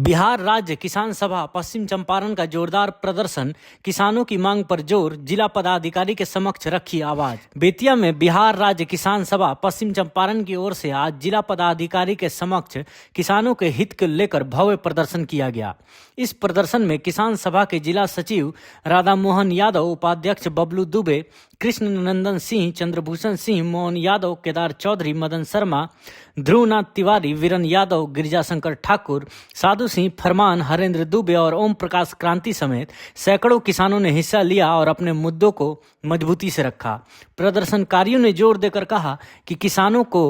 बिहार राज्य किसान सभा पश्चिम चंपारण का जोरदार प्रदर्शन, किसानों की मांग पर जोर, जिला पदाधिकारी के समक्ष रखी आवाज। बेतिया में बिहार राज्य किसान सभा पश्चिम चंपारण की ओर से आज जिला पदाधिकारी के समक्ष किसानों के हित को लेकर भव्य प्रदर्शन किया गया। इस प्रदर्शन में किसान सभा के जिला सचिव राधा मोहन यादव, उपाध्यक्ष बबलू दुबे, कृष्ण नंदन सिंह, चंद्रभूषण सिंह, मोहन यादव, केदार चौधरी, मदन शर्मा, ध्रुवनाथ तिवारी, वीरन यादव, गिरिजाशंकर ठाकुर, साधु सिंह फरमान, हरेंद्र दुबे और ओम प्रकाश क्रांति समेत सैकड़ों किसानों ने हिस्सा लिया और अपने मुद्दों को मजबूती से रखा। प्रदर्शनकारियों ने जोर देकर कहा कि किसानों को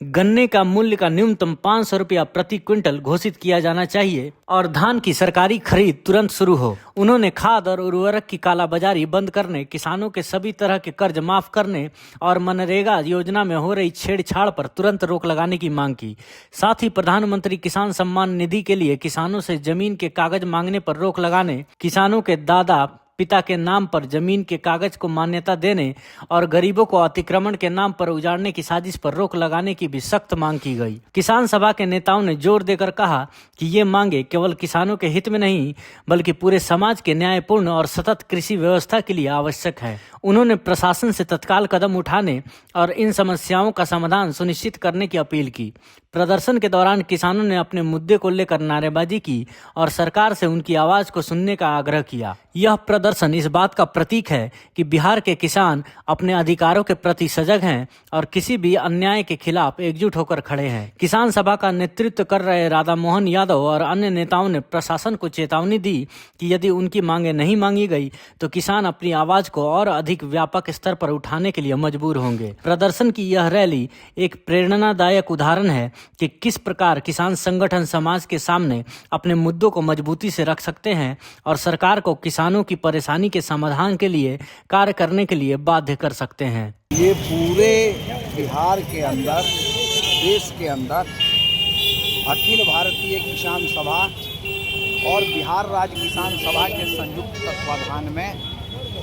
गन्ने का मूल्य का न्यूनतम 500 रुपया प्रति क्विंटल घोषित किया जाना चाहिए और धान की सरकारी खरीद तुरंत शुरू हो। उन्होंने खाद और उर्वरक की कालाबाजारी बंद करने, किसानों के सभी तरह के कर्ज माफ करने और मनरेगा योजना में हो रही छेड़छाड़ पर तुरंत रोक लगाने की मांग की। साथ ही प्रधानमंत्री किसान सम्मान निधि के लिए किसानों से जमीन के कागज मांगने पर रोक लगाने, किसानों के दादा पिता के नाम पर जमीन के कागज को मान्यता देने और गरीबों को अतिक्रमण के नाम पर उजाड़ने की साजिश पर रोक लगाने की भी सख्त मांग की गई। किसान सभा के नेताओं ने जोर देकर कहा कि ये मांगे केवल किसानों के हित में नहीं बल्कि पूरे समाज के न्यायपूर्ण और सतत कृषि व्यवस्था के लिए आवश्यक है। उन्होंने प्रशासन से तत्काल कदम उठाने और इन समस्याओं का समाधान सुनिश्चित करने की अपील की। प्रदर्शन के दौरान किसानों ने अपने मुद्दे को लेकर नारेबाजी की और सरकार से उनकी आवाज को सुनने का आग्रह किया। यह प्रदर्शन इस बात का प्रतीक है कि बिहार के किसान अपने अधिकारों के प्रति सजग हैं और किसी भी अन्याय के खिलाफ एकजुट होकर खड़े हैं। किसान सभा का नेतृत्व कर रहे राधा मोहन यादव और अन्य नेताओं ने प्रशासन को चेतावनी दी कि यदि उनकी मांगे नहीं मांगी गई तो किसान अपनी आवाज को और अधिक व्यापक स्तर पर उठाने के लिए मजबूर होंगे। प्रदर्शन की यह रैली एक प्रेरणादायक उदाहरण है कि किस प्रकार किसान संगठन समाज के सामने अपने मुद्दों को मजबूती से रख सकते हैं और सरकार को किसानों की परेशानी के समाधान के लिए कार्य करने के लिए बाध्य कर सकते हैं। ये पूरे बिहार के अंदर, देश के अंदर अखिल भारतीय किसान सभा और बिहार राज्य किसान सभा के संयुक्त तत्वाधान में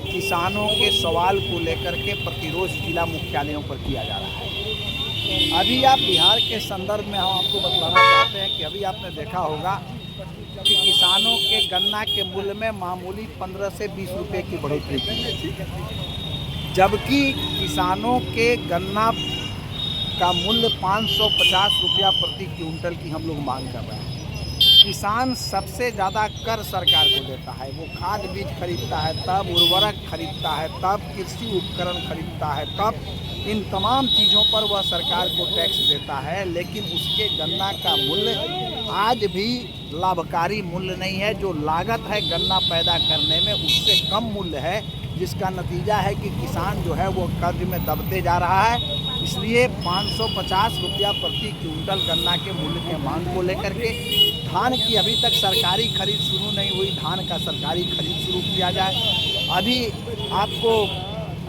किसानों के सवाल को लेकर के प्रतिरोध जिला मुख्यालयों पर किया जा रहा है। अभी आप बिहार के संदर्भ में हम आपको बतलाना चाहते हैं कि अभी आपने देखा होगा कि किसानों के गन्ना के मूल्य में मामूली 15 से 20 रुपए की बढ़ोतरी की है, जबकि किसानों के गन्ना का मूल्य 550 रुपया प्रति क्विंटल की हम लोग मांग कर रहे हैं। किसान सबसे ज़्यादा कर सरकार को देता है, वो खाद बीज खरीदता है, तब उर्वरक खरीदता है, तब कृषि उपकरण खरीदता है, तब इन तमाम चीज़ों पर वह सरकार को टैक्स देता है, लेकिन उसके गन्ना का मूल्य आज भी लाभकारी मूल्य नहीं है। जो लागत है गन्ना पैदा करने में उससे कम मूल्य है, जिसका नतीजा है कि किसान जो है वो कर्ज में दबते जा रहा है। इसलिए 550 रुपया प्रति क्विंटल गन्ना के मूल्य के मांग को लेकर के धान की अभी तक सरकारी खरीद शुरू नहीं हुई, धान का सरकारी खरीद शुरू किया जाए। अभी आपको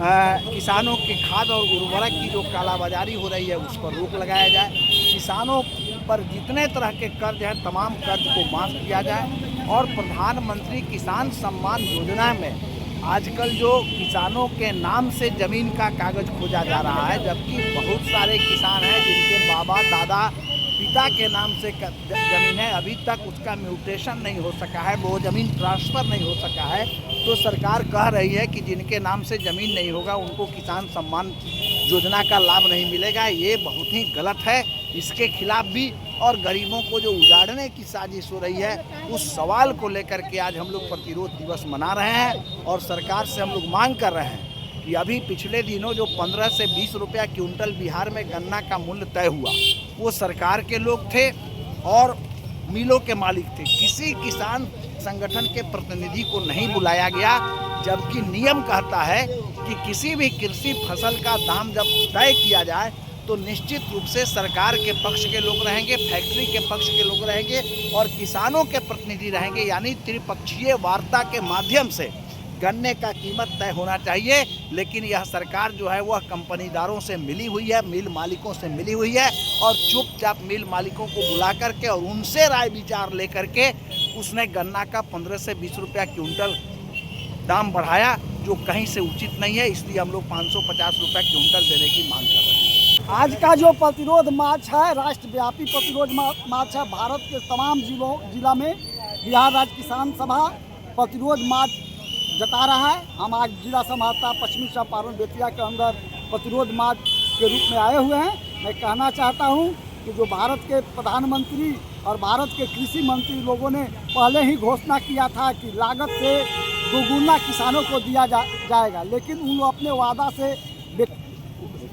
किसानों के खाद और उर्वरक की जो कालाबाजारी हो रही है उस पर रोक लगाया जाए। किसानों पर जितने तरह के कर्ज हैं तमाम कर्ज को माफ़ किया जाए और प्रधानमंत्री किसान सम्मान योजना में आजकल जो किसानों के नाम से ज़मीन का कागज़ खोजा जा रहा है, जबकि बहुत सारे किसान हैं जिनके बाबा दादा पिता के नाम से ज़मीन है, अभी तक उसका म्यूटेशन नहीं हो सका है, वो ज़मीन ट्रांसफ़र नहीं हो सका है। तो सरकार कह रही है कि जिनके नाम से ज़मीन नहीं होगा उनको किसान सम्मान योजना का लाभ नहीं मिलेगा। ये बहुत ही गलत है, इसके खिलाफ भी और गरीबों को जो उजाड़ने की साजिश हो रही है उस सवाल को लेकर के आज हम लोग प्रतिरोध दिवस मना रहे हैं और सरकार से हम लोग मांग कर रहे हैं कि अभी पिछले दिनों जो 15 से 20 रुपया क्विंटल बिहार में गन्ना का मूल्य तय हुआ वो सरकार के लोग थे और मिलों के मालिक थे। किसी किसान संगठन के प्रतिनिधि को नहीं बुलाया गया, जबकि नियम कहता है कि किसी भी कृषि फसल का दाम जब तय किया जाए तो निश्चित रूप से सरकार के पक्ष के लोग रहेंगे, फैक्ट्री के पक्ष के लोग रहेंगे और किसानों के प्रतिनिधि रहेंगे। यानी त्रिपक्षीय वार्ता के माध्यम से गन्ने का कीमत तय होना चाहिए। लेकिन यह सरकार जो है वह कंपनीदारों से मिली हुई है, मिल मालिकों से मिली हुई है और चुपचाप मिल मालिकों को बुला करके और उनसे राय विचार लेकर के उसने गन्ना का 15 से 20 रुपया क्विंटल दाम बढ़ाया, जो कहीं से उचित नहीं है। इसलिए हम लोग 550 रुपया क्विंटल देने की मांग कर रहे हैं। आज का जो प्रतिरोध मार्च है राष्ट्रव्यापी प्रतिरोध मार्च है। भारत के तमाम जिला में बिहार राज्य किसान सभा प्रतिरोध मार्च जता रहा है। हम आज जिला समाहर्ता पश्चिमी चंपारण बेतिया के अंदर प्रतिरोध मार्च के रूप में आए हुए हैं। मैं कहना चाहता हूं कि जो भारत के प्रधानमंत्री और भारत के कृषि मंत्री लोगों ने पहले ही घोषणा किया था कि लागत से दोगुना किसानों को दिया जाएगा, लेकिन उन लोग अपने वादा से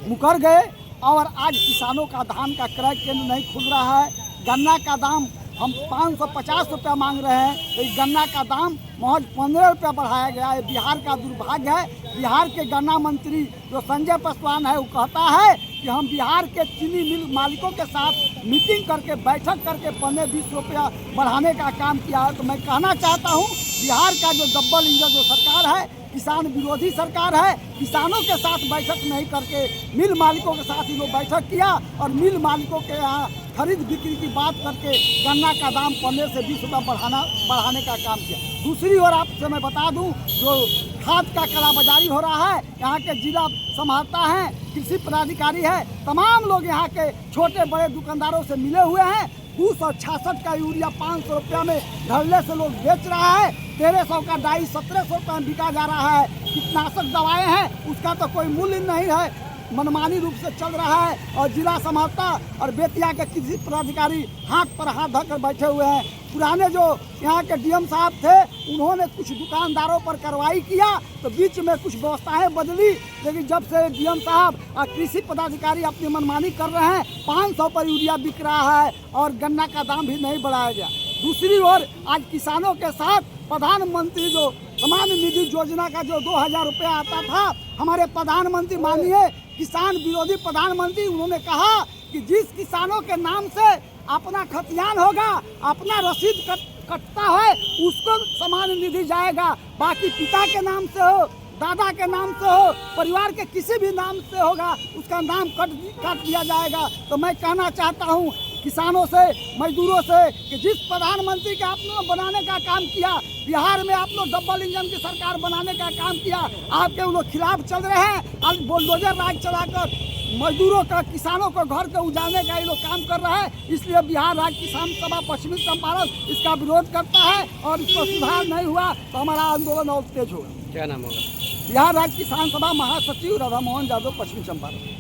मुकर गए और आज किसानों का धान का क्रय केंद्र नहीं खुल रहा है। गन्ना का दाम हम 550 रुपया मांग रहे हैं, तो इस गन्ना का दाम महज 15 रुपया बढ़ाया गया है। बिहार का दुर्भाग्य है। बिहार के गन्ना मंत्री जो संजय पासवान है वो कहता है कि हम बिहार के चीनी मिल मालिकों के साथ मीटिंग करके बैठक करके 15-20 रुपया बढ़ाने का काम किया है। तो मैं कहना चाहता हूँ बिहार का जो डबल इंजन जो सरकार है, किसान विरोधी सरकार है, किसानों के साथ बैठक नहीं करके मिल मालिकों के साथ ही लोग बैठक किया और मिल मालिकों के यहाँ खरीद बिक्री की बात करके गन्ना का दाम 15 से 20 रुपया बढ़ाने का काम किया। दूसरी ओर आपसे मैं बता दूं, जो खाद का कालाबाजारी हो रहा है, यहाँ के जिला समाहर्ता हैं, कृषि पदाधिकारी है, तमाम लोग यहाँ के छोटे बड़े दुकानदारों से मिले हुए हैं। 266 का यूरिया 500 रुपया में धरले से लोग बेच रहा है। 1300 का डाई 1700 रुपये में बिका जा रहा है। कीटनाशक दवाएं हैं, उसका तो कोई मूल्य नहीं है, मनमानी रूप से चल रहा है। और जिला समाहर्ता और बेतिया के कृषि पदाधिकारी हाथ पर हाथ धरकर बैठे हुए हैं। पुराने जो यहाँ के डीएम साहब थे, उन्होंने कुछ दुकानदारों पर कार्रवाई किया तो बीच में कुछ व्यवस्थाएं बदली, लेकिन जब से डीएम साहब और कृषि पदाधिकारी अपनी मनमानी कर रहे हैं, 500 पर यूरिया बिक रहा है और गन्ना का दाम भी नहीं बढ़ाया गया। दूसरी ओर आज किसानों के साथ प्रधानमंत्री जो सामान्य निधि योजना का जो 2000 रुपया आता था, हमारे प्रधानमंत्री माननीय किसान विरोधी प्रधानमंत्री, उन्होंने कहा कि जिस किसानों के नाम से अपना खतियान होगा, अपना रसीद कटता है, उसको सामान्य निधि जाएगा। बाकी पिता के नाम से हो, दादा के नाम से हो, परिवार के किसी भी नाम से होगा, उसका नाम काट दिया जाएगा। तो मैं कहना चाहता हूँ किसानों से, मजदूरों से कि जिस प्रधानमंत्री का आप लोग बनाने का काम किया, बिहार में आप लोग डबल इंजन की सरकार बनाने का काम किया, आपके वो लोग खिलाफ चल रहे हैं। आज बुलडोजर राज चलाकर मजदूरों का, किसानों को घर के उजाड़ने का ये लोग काम कर रहा है। इसलिए बिहार राज्य किसान सभा पश्चिमी चंपारण इसका विरोध करता है और इसको सुधार नहीं हुआ तो हमारा आंदोलन और तेज होगा। क्या नाम होगा? बिहार राज्य किसान सभा महासचिव राधा मोहन यादव, पश्चिमी चंपारण।